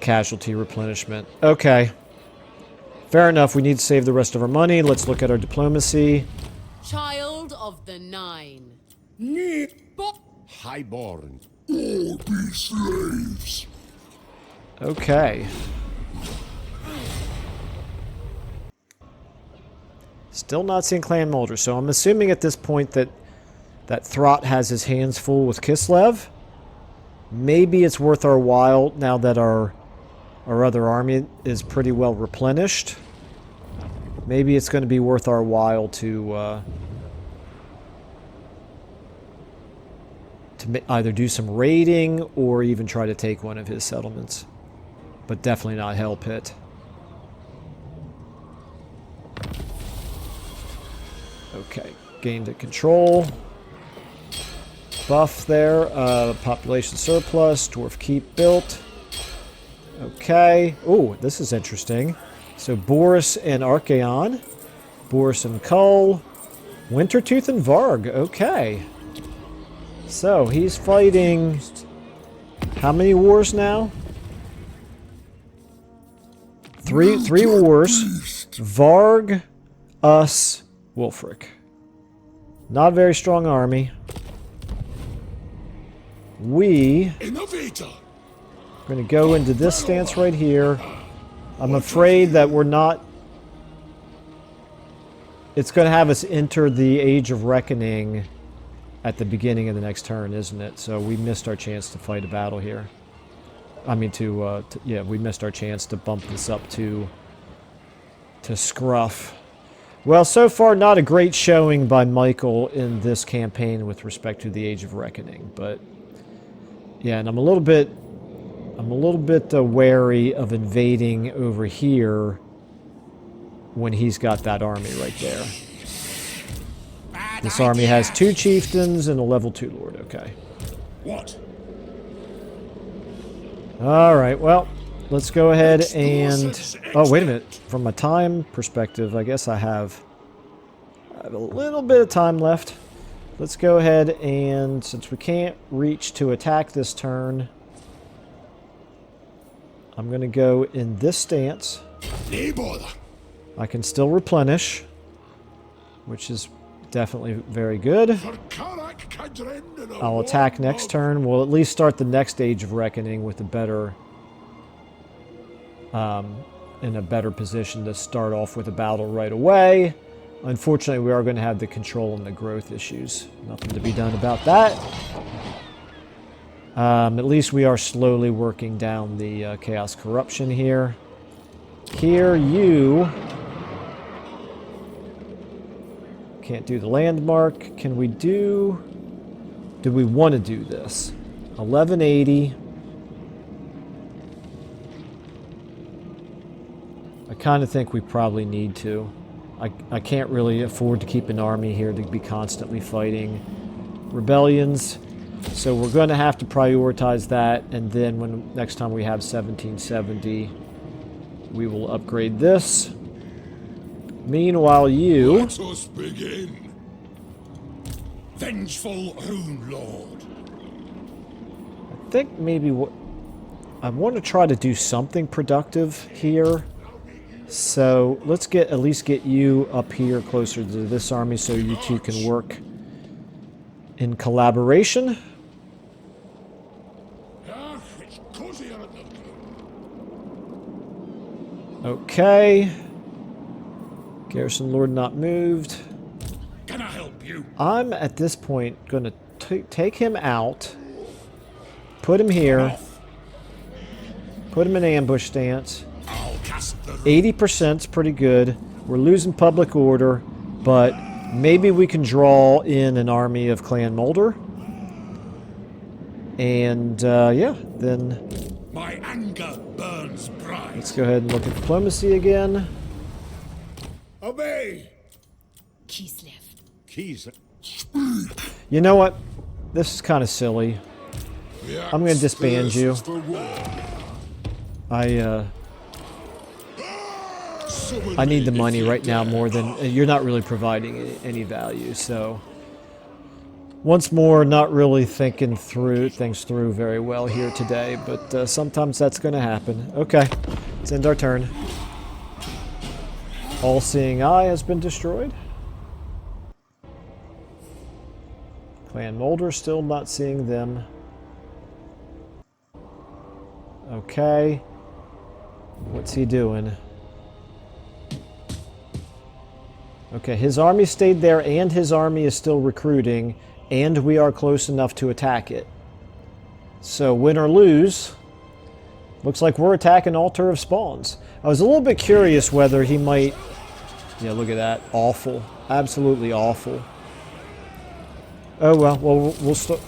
casualty replenishment. Okay. Fair enough, we need to save the rest of our money. Let's look at our diplomacy. Child of the Nine. Highborn. All be slaves. Okay. Still not seeing Clan Mulder, so I'm assuming at this point that Throt has his hands full with Kislev. Maybe it's worth our while, now that our other army is pretty well replenished. Maybe it's going to be worth our while to either do some raiding or even try to take one of his settlements. But definitely not Hell Pit. Okay, gained a control. Buff there. Population surplus. Dwarf Keep built. Okay. Oh, this is interesting. So Boris and Archaon. Boris and Kull. Wintertooth and Varg. Okay. So he's fighting how many wars now? Three wars. Varg, us, Wulfric. Not a very strong army. We are going to go into this stance right here. I'm afraid that we're not... It's going to have us enter the Age of Reckoning at the beginning of the next turn, isn't it? So we missed our chance to fight a battle here. I mean, yeah, we missed our chance to bump this up to Scruff. Well, so far, not a great showing by Michael in this campaign with respect to the Age of Reckoning, but yeah, and I'm a little bit wary of invading over here when he's got that army right there. This army has 2 chieftains and a level 2 lord. Okay. What? All right. Well, let's go ahead and... Oh, wait a minute. From a time perspective, I guess I have a little bit of time left. Let's go ahead and, since we can't reach to attack this turn, I'm going to go in this stance. I can still replenish, which is definitely very good. I'll attack next turn. We'll at least start the next Age of Reckoning with a better... in a better position to start off with a battle right away. Unfortunately, we are going to have the control and the growth issues. Nothing to be done about that. At least we are slowly working down the chaos corruption here. Here, you... Can't do the landmark. Can we do... Do we want to do this? 1180. I kind of think we probably need to. I can't really afford to keep an army here to be constantly fighting rebellions. So we're going to have to prioritize that, and then when next time we have 1770, we will upgrade this. Meanwhile, you... Let us begin. vengeful Rune Lord. I think maybe what... I want to try to do something productive here. So let's at least get you up here closer to this army so you two can work in collaboration. It's cozier at the... Okay. Garrison Lord not moved. Can I help you? I'm at this point going to take him out, put him here, put him in ambush stance. I'll cast the... 80% is pretty good. We're losing public order, but maybe we can draw in an army of Clan Mulder. And yeah, then My anger burns bright. let's go ahead and look at diplomacy again. Obey. Keys left. Keys. You know what? This is kind of silly. I'm going to disband you. I need the money right now more than... You're not really providing any value, so... Once more, not really thinking things through very well here today, but sometimes that's going to happen. Okay, let's end our turn. All-Seeing Eye has been destroyed. Clan Mulder still not seeing them. Okay. What's he doing? Okay, his army stayed there and his army is still recruiting, and we are close enough to attack it. So win or lose, looks like we're attacking Altar of Spawns. I was a little bit curious whether he might... Yeah, look at that. Awful. Absolutely awful. Oh, well, we'll start...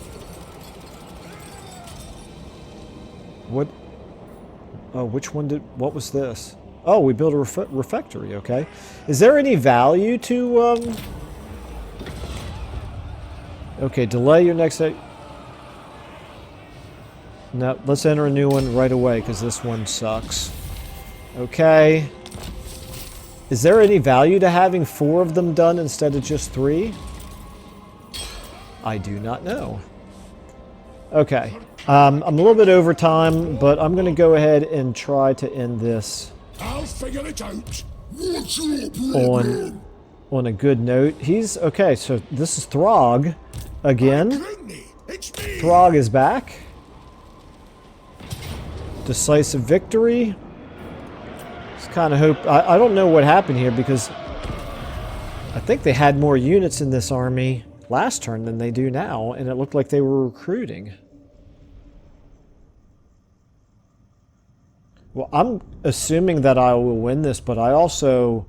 What? Oh, which one did... What was this? Oh, we built a refectory, okay. Is there any value to... Okay, delay your next... No, let's enter a new one right away, because this one sucks. Okay. Is there any value to having 4 of them done instead of just 3? I do not know. Okay. I'm a little bit over time, but I'm going to go ahead and try to end this I'll figure it out. on a good note. He's... Okay, so this is Throg again. It's me. Throg is back. Decisive victory. Just kind of hope... I don't know what happened here because I think they had more units in this army last turn than they do now, and it looked like they were recruiting. Well, I'm assuming that I will win this, but I also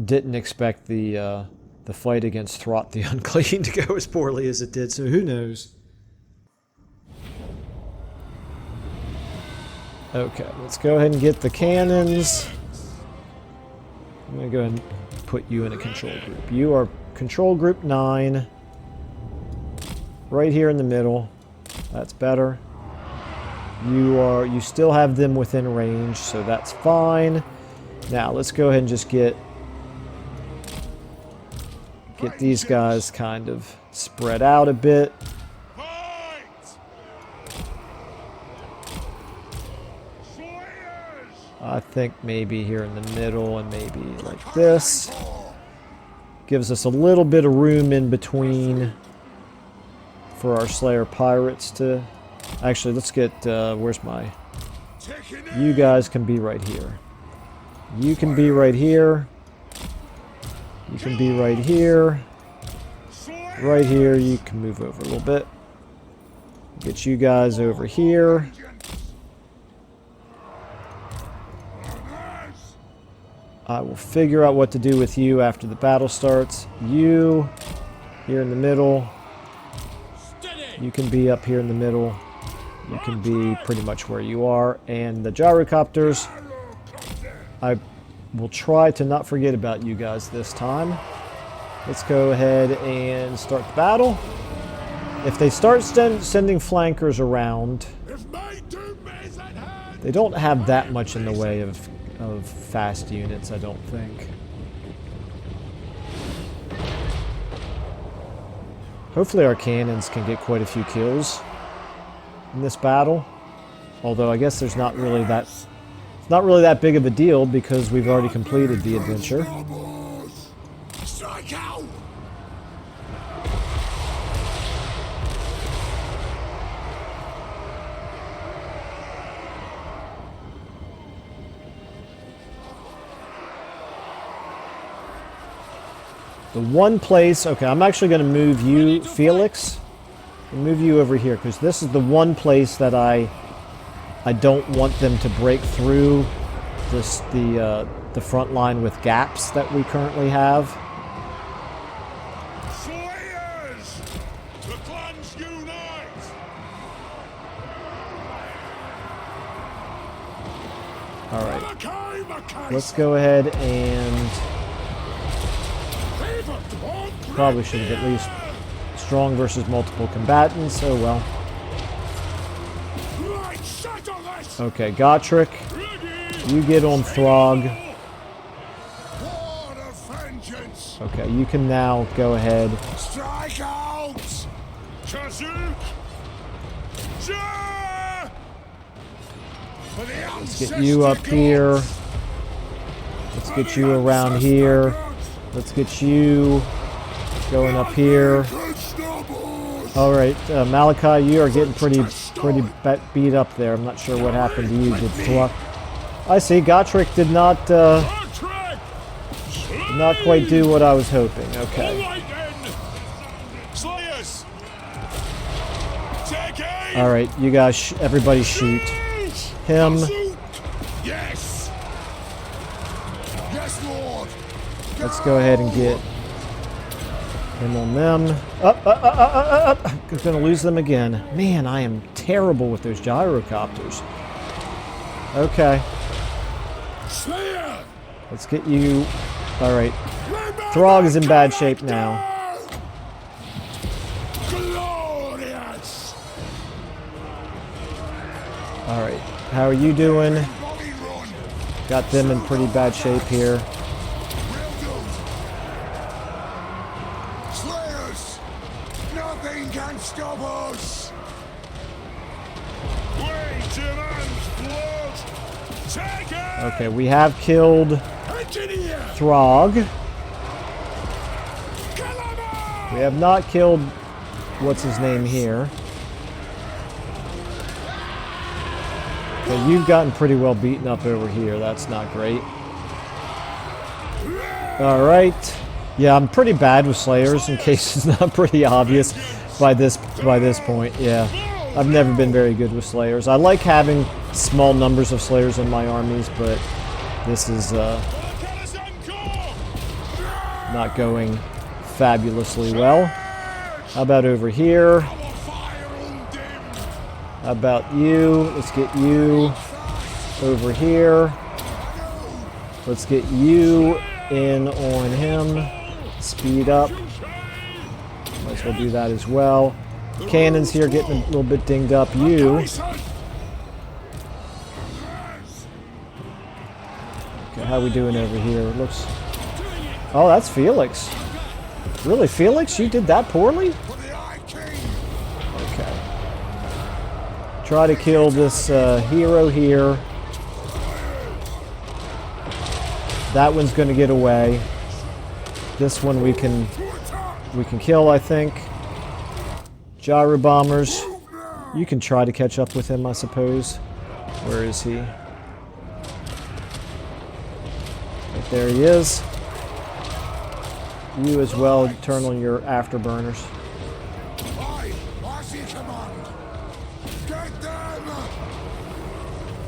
didn't expect the fight against Throt the Unclean to go as poorly as it did, so who knows? Okay, let's go ahead and get the cannons. I'm going to go ahead and put you in a control group. You are control group 9. Right here in the middle. That's better. You still have them within range, so that's fine. Now, let's go ahead and just get these guys kind of spread out a bit. I think maybe here in the middle and maybe like this. Gives us a little bit of room in between for our Slayer Pirates to... Actually, let's get... where's my... You guys can be right here. You can be right here. You can be right here. Right here, you can move over a little bit. Get you guys over here. I will figure out what to do with you after the battle starts. You, here in the middle. You can be up here in the middle. You can be pretty much where you are. And the gyrocopters, I will try to not forget about you guys this time. Let's go ahead and start the battle. If they start sending flankers around, they don't have that much in the way of fast units, I don't think. Hopefully our cannons can get quite a few kills in this battle. Although I guess there's not really that... It's not really that big of a deal because we've already completed the adventure. Strike out! The one place... Okay, I'm actually going to move you, Felix. I'll move you over here because this is the one place that I don't want them to break through the front line with gaps that we currently have. Slayers! The clans unite! All right, Malakai Makaisson! let's go ahead and probably should have at least strong versus multiple combatants. Oh well. Okay, Gotrek, you get on Throg. Okay, you can now go ahead. Strike out! Let's get you up here. Let's get you around here. Let's get you going up here. All right, Malakai, you are getting pretty beat up there. I'm not sure what happened to you. Did Throg? I see. Gotrek did not quite do what I was hoping. Okay. All right, you guys, everybody shoot him. Yes. Yes, Lord. Let's go ahead and get him on them. Up. I'm gonna lose them again. Man, I am terrible with those gyrocopters. Okay. Let's get you. All right. Throg is in bad shape now. Glorious. All right. How are you doing? Got them in pretty bad shape here. Slayers, nothing can stop us. Okay, we have killed Throg. We have not killed what's his name here. Okay, you've gotten pretty well beaten up over here. That's not great. All right. Yeah, I'm pretty bad with Slayers, in case it's not pretty obvious by this point. Yeah, I've never been very good with Slayers. I like having small numbers of Slayers in my armies, but this is not going fabulously well. How about over here? How about you? Let's get you over here. Let's get you in on him. Speed up. Might as well do that as well. Cannons here getting a little bit dinged up. You. Okay, how we doing over here? Looks. Oh, that's Felix. Really, Felix? You did that poorly? Okay. Try to kill this hero here. That one's going to get away. This one we can kill, I think. Gyro bombers. You can try to catch up with him, I suppose. Where is he? Right there he is. You as well, turn on your afterburners.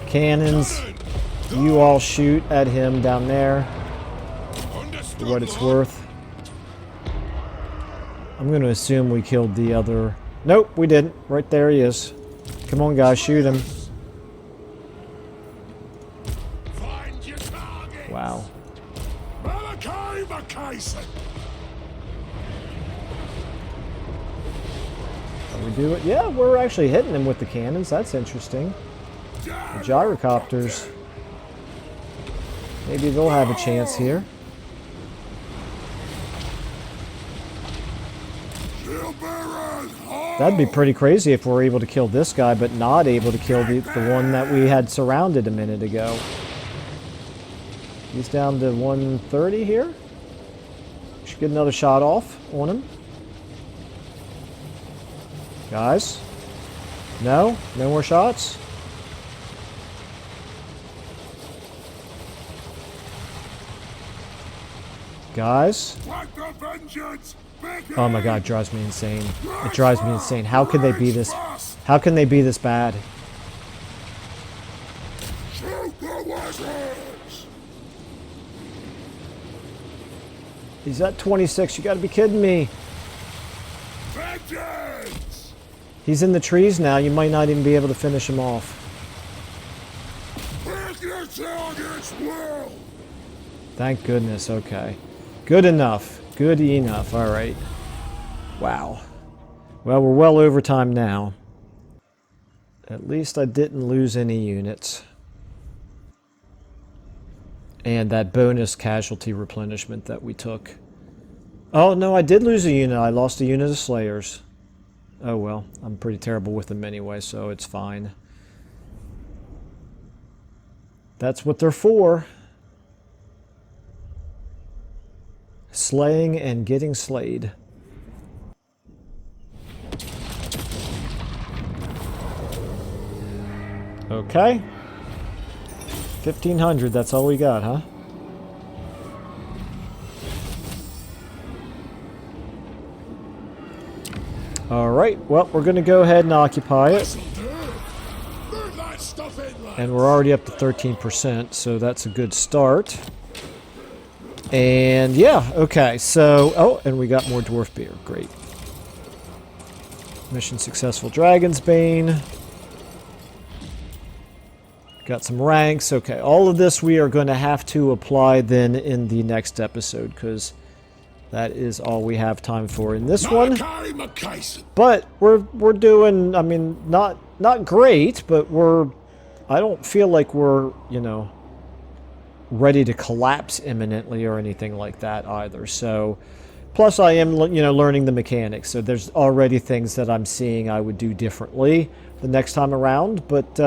Cannons. You all shoot at him down there. For what it's worth. I'm going to assume we killed the other... Nope, we didn't. Right there he is. Come on, guys, shoot him. Wow. Malakai Makaisson. Are we do it? Yeah, we're actually hitting him with the cannons. That's interesting. The gyrocopters. Maybe they'll have a chance here. Gilbert! That'd be pretty crazy if we're able to kill this guy, but not able to kill the one that we had surrounded a minute ago. He's down to 130 here. Should get another shot off on him. Guys? No? No more shots? Guys? Oh my god, it drives me insane. It drives me insane. How can they be this? How can they be this bad? He's at 26. You gotta be kidding me. He's in the trees now. You might not even be able to finish him off. Thank goodness. Okay. Good enough. Good enough. All right. Wow. Well, we're well over time now. At least I didn't lose any units. And that bonus casualty replenishment that we took. Oh, no, I did lose a unit. I lost a unit of Slayers. Oh, well. I'm pretty terrible with them anyway, so it's fine. That's what they're for. Slaying and getting slayed. Okay. 1,500, that's all we got, huh? Alright, well, we're going to go ahead and occupy it. And we're already up to 13%, so that's a good start. And yeah, okay, so... Oh, and we got more Dwarf Beer. Great. Mission successful, Dragon's Bane. Got some ranks. Okay, all of this we are going to have to apply then in the next episode, because that is all we have time for in this one. Malakai Makaisson. But we're doing, I mean, not great, but I don't feel like we're, you know, ready to collapse imminently or anything like that either. So, plus I am, you know, learning the mechanics. So there's already things that I'm seeing I would do differently the next time around. But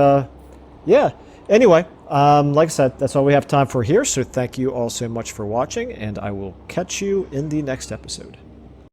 yeah. Anyway, like I said, that's all we have time for here. So thank you all so much for watching, and I will catch you in the next episode.